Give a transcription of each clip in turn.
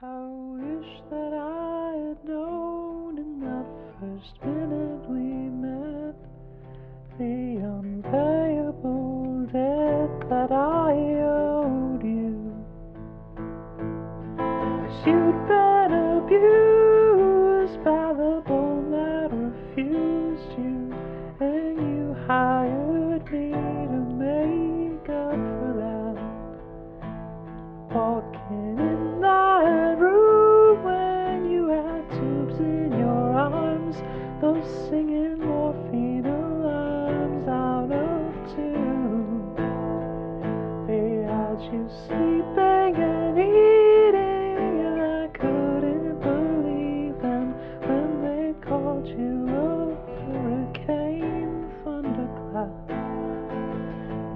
I wish that I had known in that first minute we met the unpayable debt that I owed you. 'Cause you'd been abused by the bone that refused you, and you hired me to make up for that. Walking in that room when you had tubes in your arms, those singing morphine alarms out of tune. They had you sleeping and eating, and I couldn't believe them when they called you a hurricane thunderclap.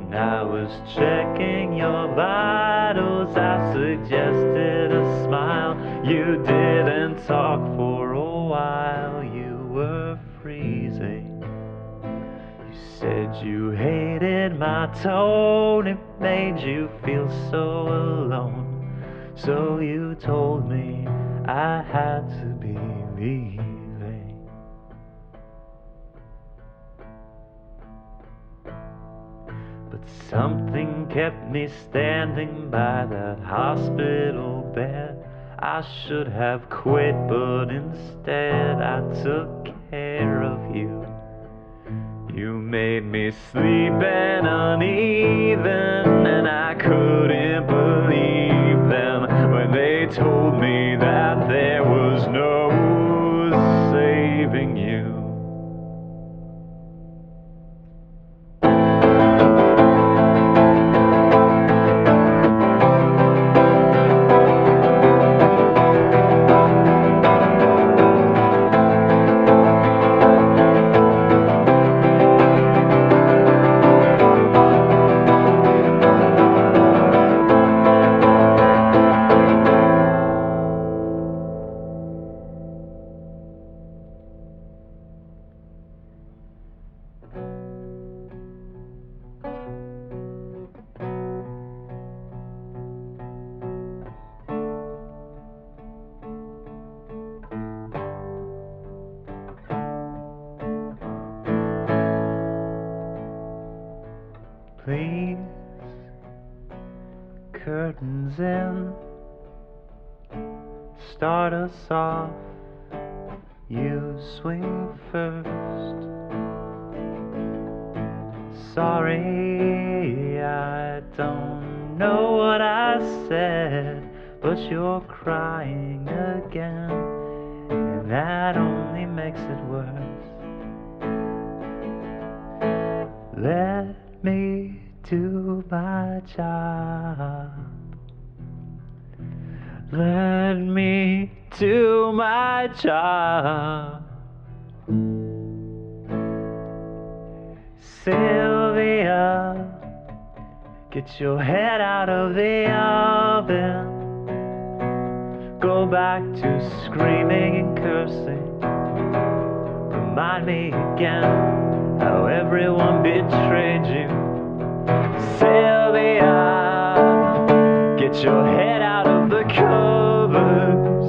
And I was checking your vitals, I suggested a smile. You didn't talk for a while, you were freezing. You said you hated my tone, it made you feel so alone. So you told me I had to be leaving. But something kept me standing by that hospital bed. I should have quit, but instead I took care of you. You made me sleep and uneven, and I couldn't believe them when they told me that there was no saving you. Please, curtains in, start us off, you swing first. Sorry, I don't know what I said, but you're crying again, and that only makes it worse. Let me do my job. Let me do my job. Sylvia, get your head out of the oven. Go back to screaming and cursing. Remind me again how everyone betrayed you. Sylvia, get your head out of the covers.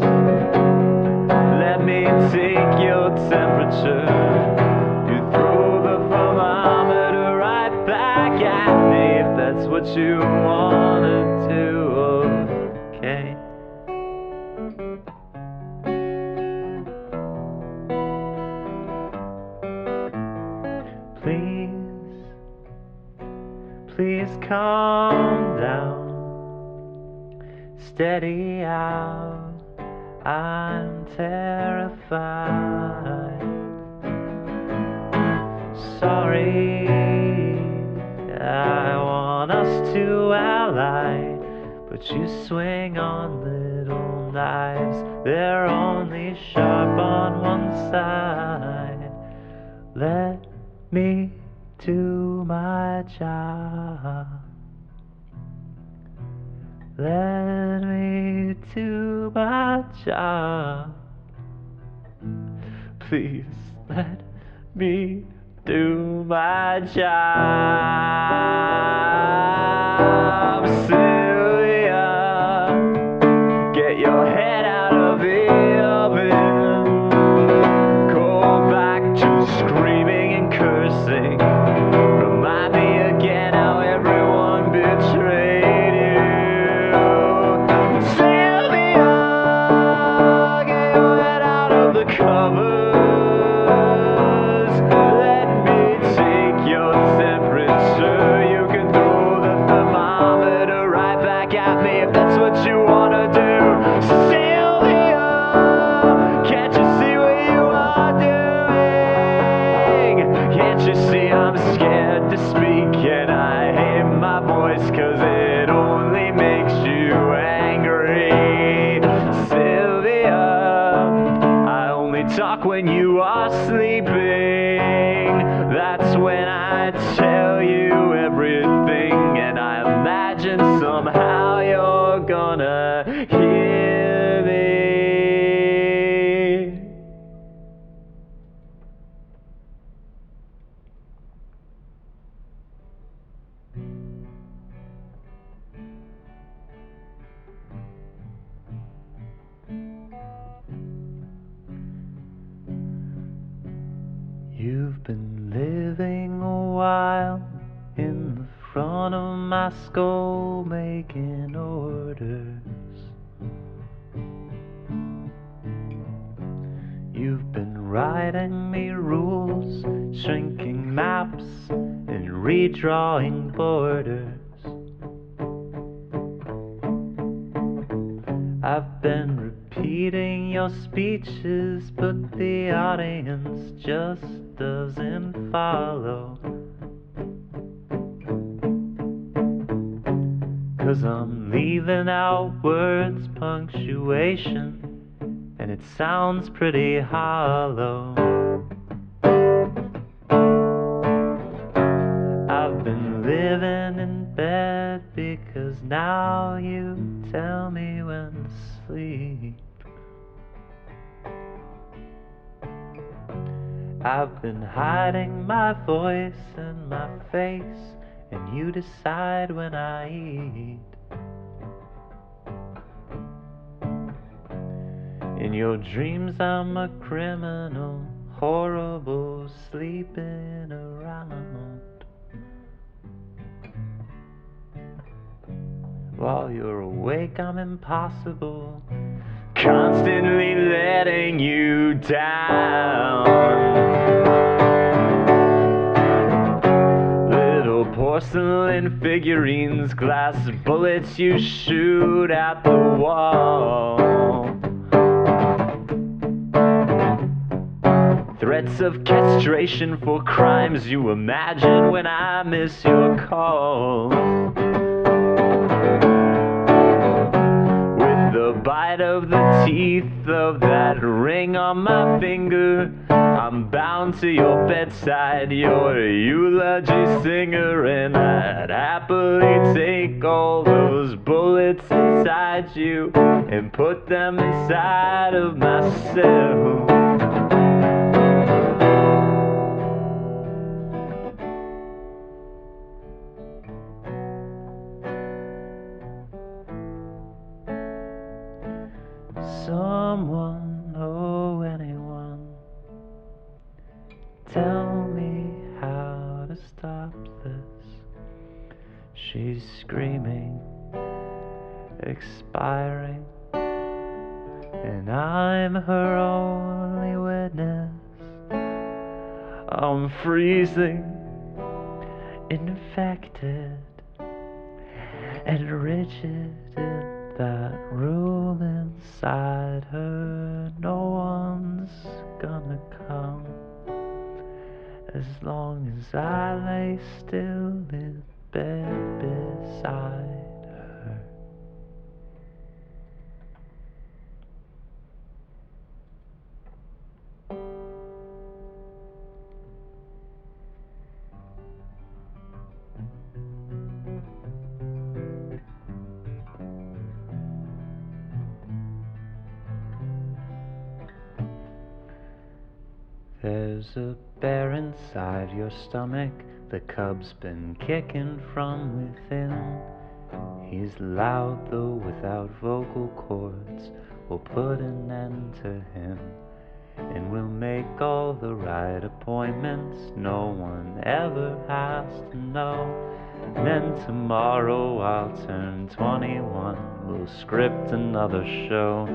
Let me take your temperature. You throw the thermometer right back at me if that's what you wanna do, okay? Please calm down, steady out, I'm terrified. Sorry, I want us to ally, but you swing on little knives, they're only sharp on one side. Let me do my job. Let me do my job. Please let me do my job. Sylvia, get your head at me if that's what you wanna do. Sylvia, can't you see what you are doing? Can't you see I'm scared to speak and I hate my voice 'cause it only makes you angry? Sylvia, I only talk when you are sleeping. That's when I tell you everything, and I imagine somehow you're gonna hear me. You've been living a while in the front of my skull, making orders. You've been writing me rules, shrinking maps, and redrawing borders. I've been repeating your speeches, but the audience just doesn't follow. 'Cause I'm leaving out words, punctuation, and it sounds pretty hollow. I've been living in bed because now you tell me when to sleep. I've been hiding my voice and my face, and you decide when I eat. In your dreams I'm a criminal, horrible, sleeping around. While you're awake I'm impossible, constantly letting you down. Little porcelain figurines, glass bullets you shoot at the wall. Threats of castration for crimes you imagine when I miss your calls. With the bite of the teeth of that ring on my finger, I'm bound to your bedside, you're a eulogy singer, and I'd happily take all those bullets inside you and put them inside of myself. Someone, oh anyone, tell me how to stop this. She's screaming, expiring, and I'm her only witness. I'm freezing, infected, and rigid in that room inside her. No one's gonna come as long as I lay still in bed beside her. There's a bear inside your stomach, the cub's been kicking from within. He's loud though without vocal cords, we'll put an end to him. And we'll make all the right appointments, no one ever has to know. And then tomorrow I'll turn 21, we'll script another show.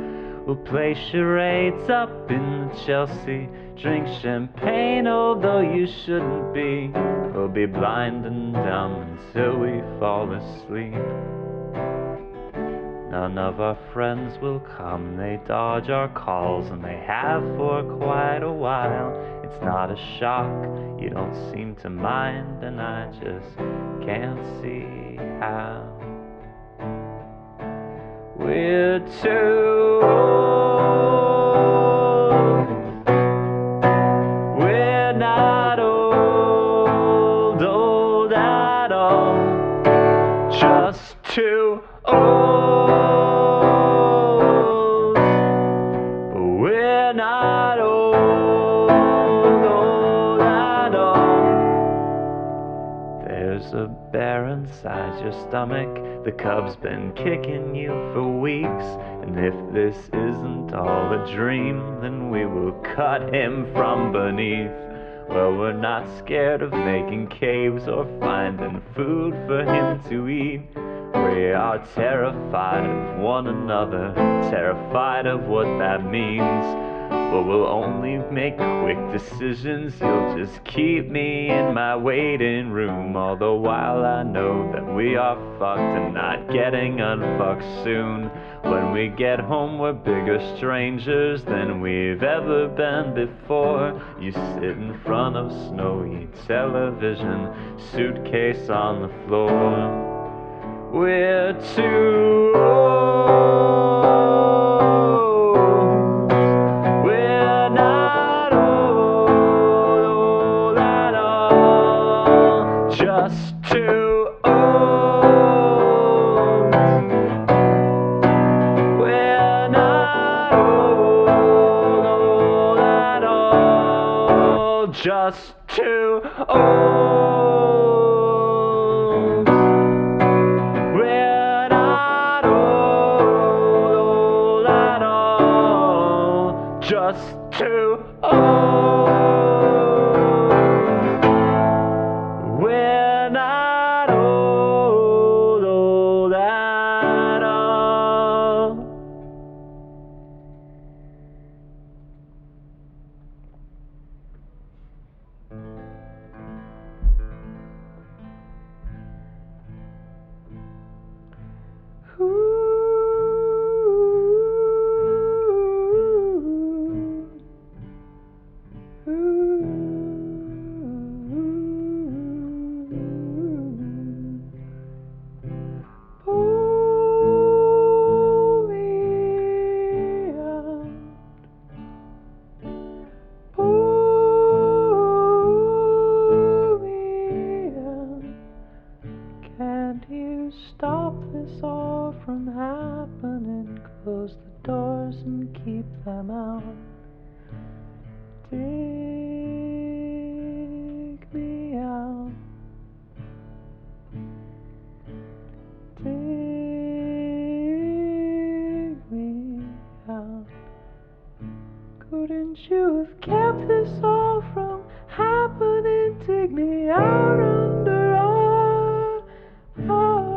We'll play charades up in the Chelsea, drink champagne although you shouldn't be. We'll be blind and dumb until we fall asleep. None of our friends will come, they dodge our calls, and they have for quite a while. It's not a shock, you don't seem to mind, and I just can't see how. We're too old. We're not old, old at all. Just too old. But we're not old, old at all. There's a bear inside your stomach. The cub's been kicking you for weeks. And if this isn't all a dream, then we will cut him from beneath. Well, we're not scared of making caves or finding food for him to eat. We are terrified of one another, terrified of what that means. But we'll only make quick decisions. You'll just keep me in my waiting room. All the while I know that we are fucked and not getting unfucked soon. When we get home we're bigger strangers than we've ever been before. You sit in front of snowy television, suitcase on the floor. We're too old. We're not old, old at all. Just too old. We're not old, old at all. Just too old. We're not old, old at all. Just too old. We're not old, old at all. Can't you stop this all from happening? Close the doors and keep them out. Dig me out. Dig me out. Couldn't you have kept this all from happening? Dig me out under our arms.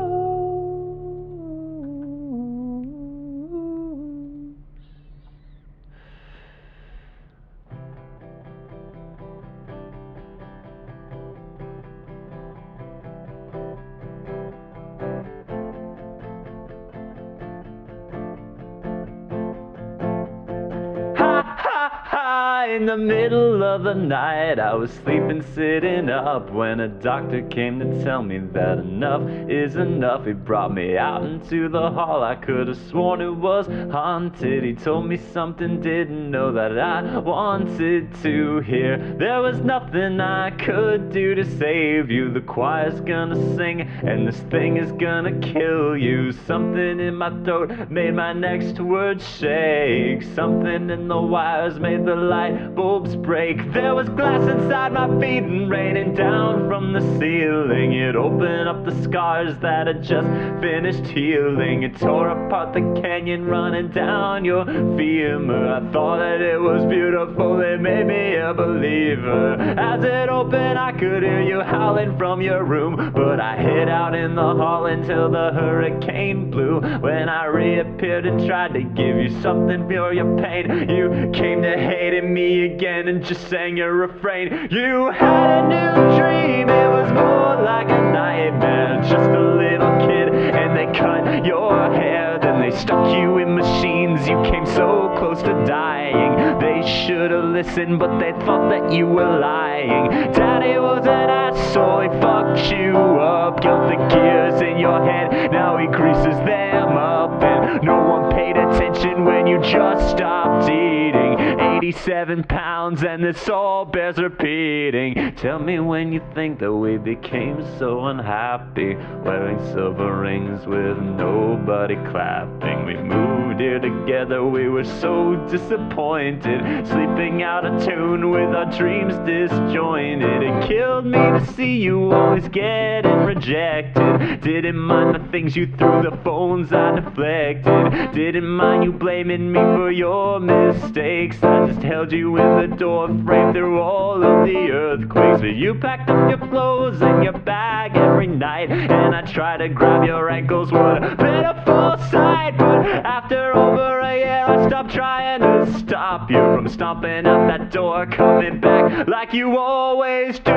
In the middle of the night I was sleeping sitting up when a doctor came to tell me that enough is enough. He brought me out into the hall. I could have sworn it was haunted. He told me something didn't know that I wanted to hear. There was nothing I could do to save you. The choir's gonna sing and this thing is gonna kill you. Something in my throat made my next word shake. Something in the wires made the light bulbs break. There was glass inside my feet and raining down from the ceiling. It opened up the scars that had just finished healing. It tore apart the canyon running down your femur. I thought that it was beautiful, they made me a believer. As it opened I could hear you howling from your room, but I hid out in the hall until the hurricane blew. When I reappeared and tried to give you something for your pain, you came to hating me again and just sang your refrain. You had a new dream, it was more like a nightmare. Just a little kid and they cut your hair, then they they stuck you in machines. You came so close to dying. They should have listened, but they thought that you were lying. Daddy was an asshole, he fucked you up. Killed the gears in your head, now he greases them up. And no one paid attention when you just stopped eating. 87 pounds and this all bears repeating. Tell me when you think that we became so unhappy, wearing silver rings with nobody clapping. We moved here together, we were so disappointed, sleeping out of tune with our dreams disjointed. It killed me to see you always getting rejected. Didn't mind the things you threw, the phones I deflected. Didn't mind you blaming me for your mistakes. I just held you in the door frame through all of the earthquakes. But you packed up your clothes and your bag every night, and I tried to grab your ankles. What a pitiful sight. But after over a year I stopped trying to stop you from stomping out that door, coming back like you always do.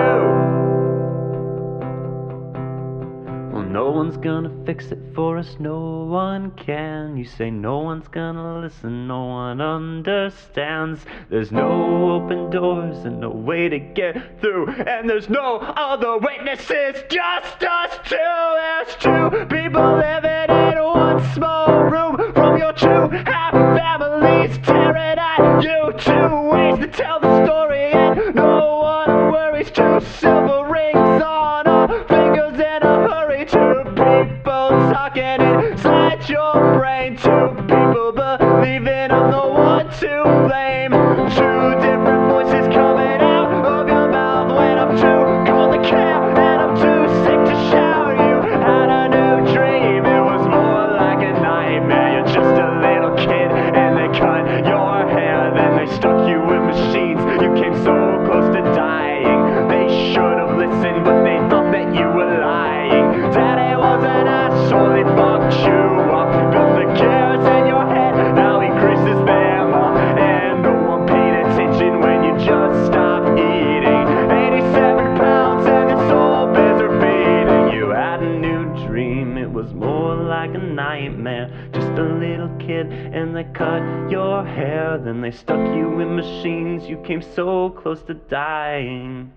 Well, no one's gonna fix it for us, no one can. You say no one's gonna listen, no one understands. There's no open doors and no way to get through, and there's no other witnesses, just us two. There's two people living in one small room from your two half families, tearing at you. Two ways to tell the story, and no one worries. Two silver rings on our fingers in a hurry. Two people talking inside your brain. Two people believing I'm the one to blame. Two different voices coming out of your mouth when I'm too cold to care, and I'm too sick to shout. You had a new dream, it was more like a nightmare. You're just a little kid and they cut your hair, then they stuck you in machines. You came so close to dying. They should have listened, but they thought that you were lying. Daddy was an asshole, he fucked you up. Built the gears in your head, now he greases them up. And no one paid attention when you just stopped eating. 87 pounds and your soul bears are beating. You had a new dream, it was more like a nightmare. Just a little kid and they cut your hair, then they stuck you in machines. You came so close to dying.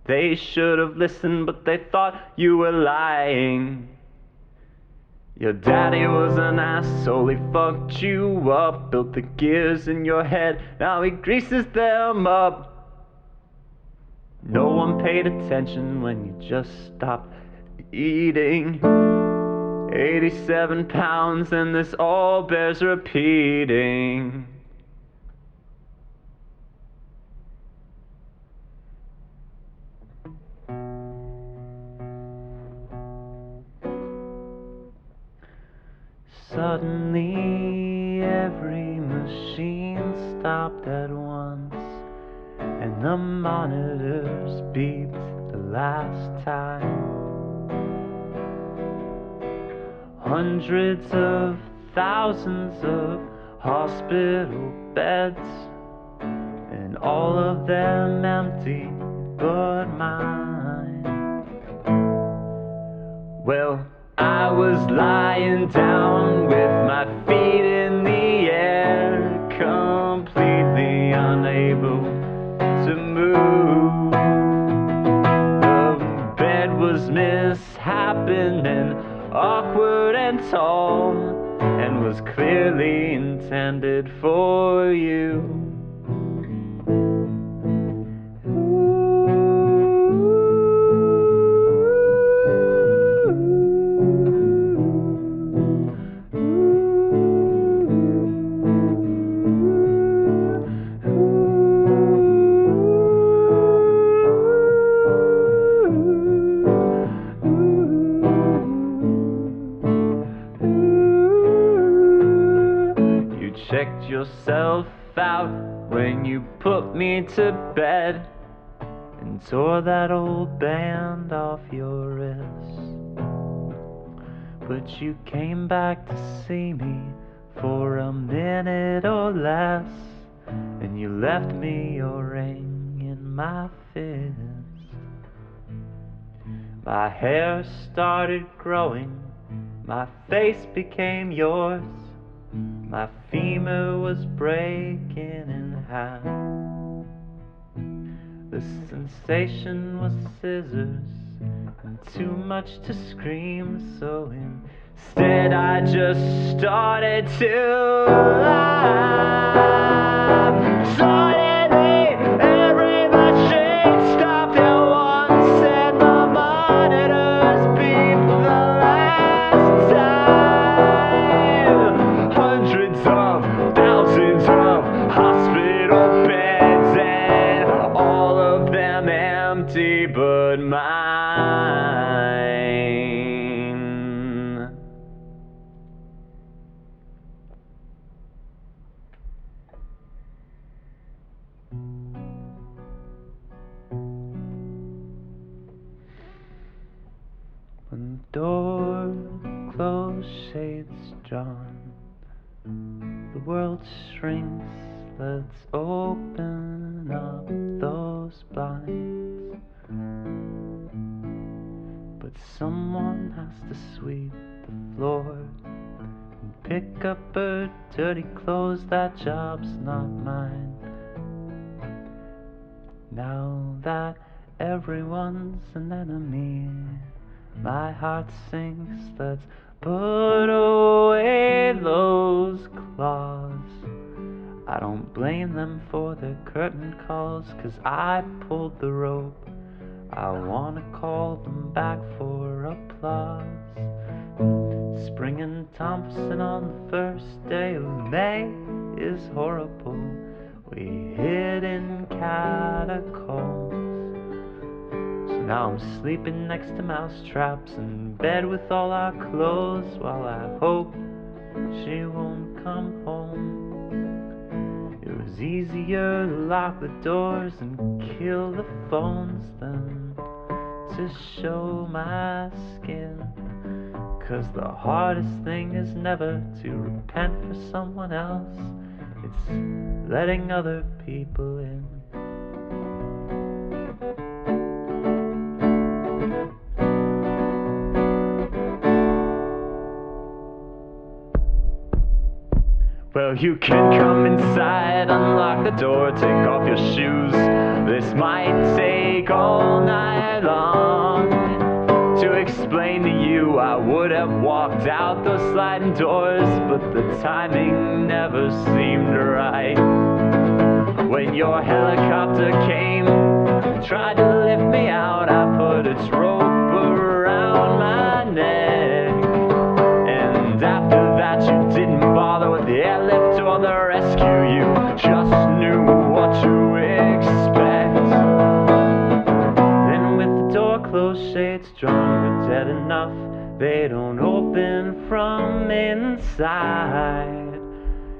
They should have listened, but they thought you were lying. Your daddy was an asshole, he fucked you up. Built the gears in your head, now he greases them up. No one paid attention when you just stopped eating. 87 pounds and this all bears repeating. Suddenly every machine stopped at once, and the monitors beeped the last time. Hundreds of thousands of hospital beds, and all of them empty but mine. Well, I was lying down with my feet in the air, completely unable to move. The bed was misshapen and awkward and tall, and was clearly intended for you. Checked yourself out when you put me to bed, and tore that old band off your wrist. But you came back to see me for a minute or less, and you left me your ring in my fist. My hair started growing My face became yours. My femur was breaking in half. The sensation was scissors, and too much to scream, so instead I just started to laugh. Suddenly, every machine stopped at once, and the monitors beeped the last time. Hundreds of thousands of hospital beds, and all of them empty but mine. When the door closed, shades drawn, the world shrinks. Let's open up those blinds. But someone has to sweep the floor and pick up her dirty clothes. That job's not mine. Now that everyone's an enemy, my heart sinks. Let's put away those claws. I don't blame them for their curtain calls, 'cause I pulled the rope. I wanna call them back for applause. Spring in Thompson on the first day of May is horrible. We hid in catacombs. So now I'm sleeping next to mousetraps in bed with all our clothes, while I hope she won't come home. It was easier to lock the doors and kill the phones than to show my skin. 'Cause the hardest thing is never to repent for someone else. It's letting other people in. Well, you can come inside, unlock the door, take off your shoes. This might take all night long. To explain to you, I would have walked out those sliding doors, but the timing never seemed right. When your helicopter came, tried to lift me out, I put its rope around my neck. And after that you didn't bother with the airlift or the rescue, you just knew what to expect. Then with the door closed, shades drawn, we're dead enough, they don't open from inside.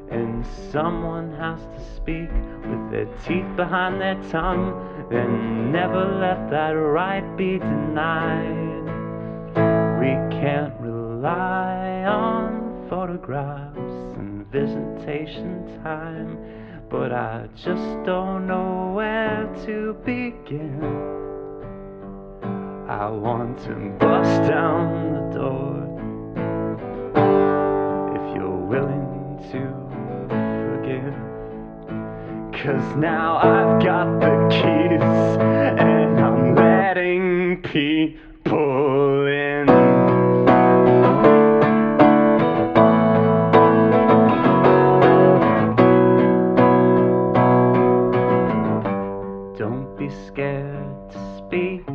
And someone has to speak with their teeth behind their tongue, and never let that right be denied. We can't rely on photographs and visitation time, but I just don't know where to begin. I want to bust down the door, if you're willing to forgive. 'Cause now I've got the keys, and I'm letting people in. Don't be scared to speak.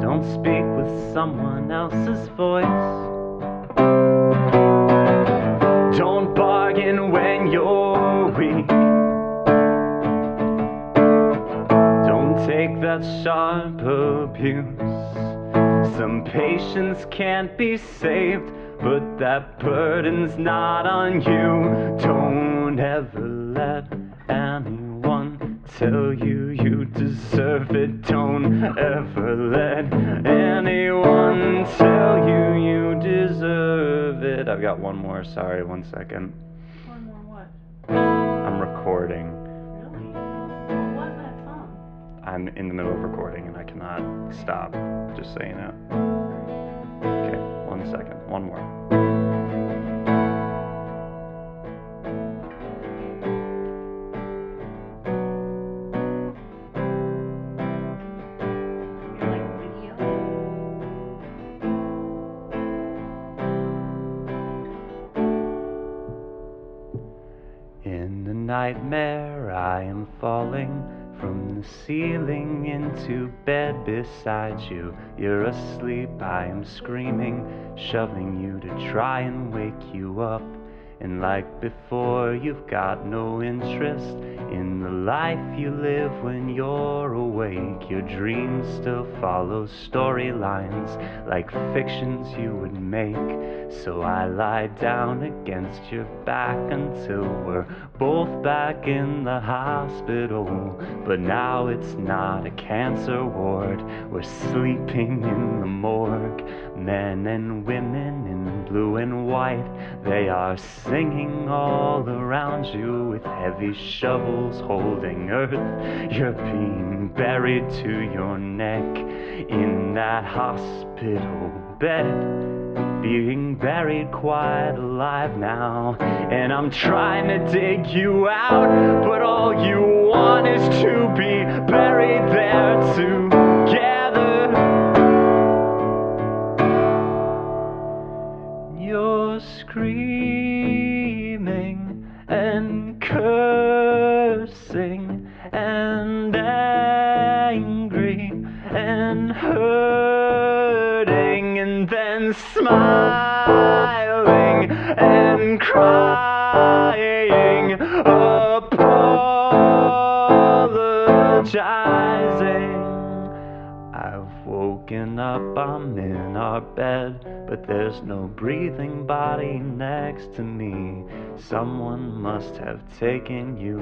Don't speak with someone else's voice. Don't bargain when you're weak. Don't take that sharp abuse. Some patients can't be saved, but that burden's not on you. Don't ever let anyone tell you you deserve it. Don't ever let anyone tell you you deserve it. I've got one more, sorry, 1 second. One more what? I'm recording. Really? What was that song? I'm in the middle of recording and I cannot stop, just so you know. second. One more. In a nightmare I am falling from the ceiling into bed beside you. You're asleep, I am screaming, shoving you to try and wake you up. And like before, you've got no interest in the life you live when you're awake. Your dreams still follow storylines like fictions you would make. So I lie down against your back until we're both back in the hospital. But now it's not a cancer ward, we're sleeping in the morgue. Men and women in blue and white, they are singing all around you with heavy shovels holding earth. You're being buried to your neck in that hospital bed, being buried quite alive now. And I'm trying to dig you out, but all you want is to be buried there together. You're screaming and cursing and angry and hurting, and then smiling and crying, apologizing. I've woken up, I'm in our bed, but there's no breathing body next to me. Someone must have taken you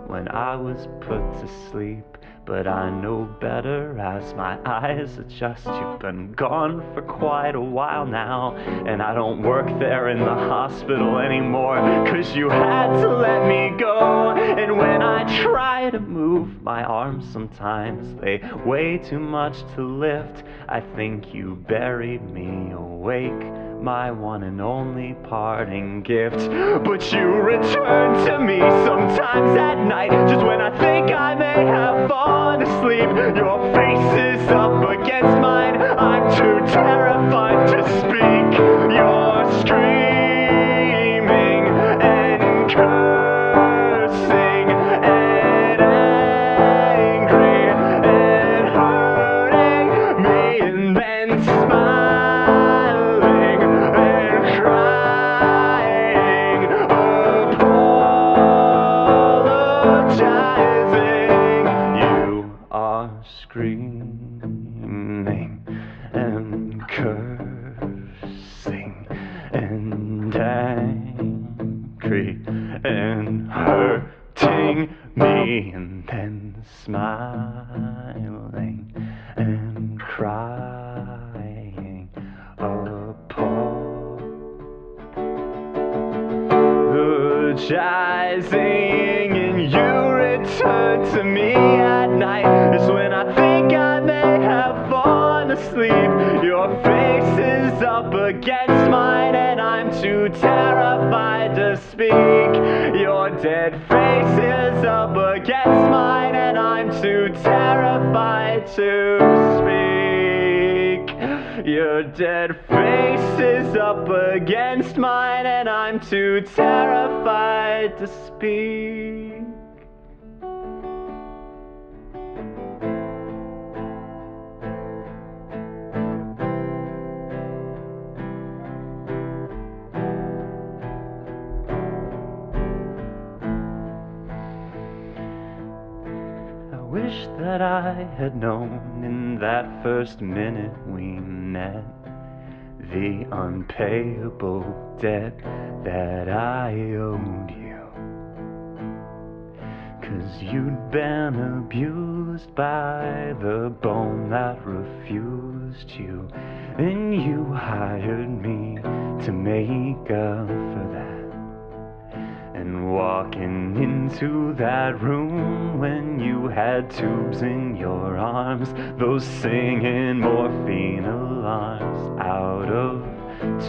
when I was put to sleep. But I know better as my eyes adjust. You've been gone for quite a while now, and I don't work there in the hospital anymore, 'cause you had to let me go. And when I try to move my arms sometimes, they weigh too much to lift. I think you buried me awake, my one and only parting gift. But you return to me sometimes at night, just when I think I may have fallen asleep. Your face is up against mine, I'm too terrified to speak. You're screaming and cursing and angry and hurting me, and then smiling and crying, apologizing. You are screaming and cursing and angry and hurting me, and then smiling and crying, apologizing. And you return to me at night, just when I think I may have fallen asleep. Your face is up against mine, and I'm too terrified to speak. Your dead face is up against mine, and I'm too terrified to speak. Your dead face is up against mine, and I'm too terrified to speak. I wish that I had known in that first minute we met the unpayable debt that I owed you. 'Cause you'd been abused by the bone that refused you, and you hired me to make up for that. And walking into that room when you had tubes in your arms, those singing morphine alarms out of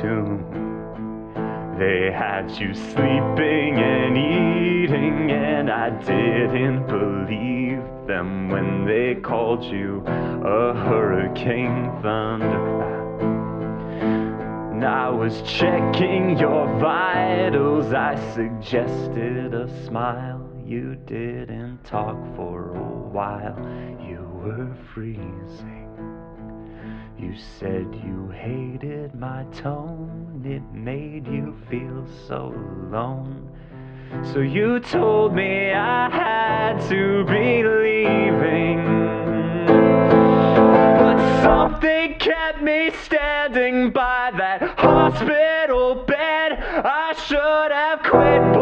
tomb. They had you sleeping and eating, and I didn't believe them when they called you a hurricane thunderclap. And I was checking your vitals, I suggested a smile. You didn't talk for a while, you were freezing. You said you hated my tone, it made you feel so alone. So you told me I had to be leaving, but something kept me standing by that hospital bed. I should have quit,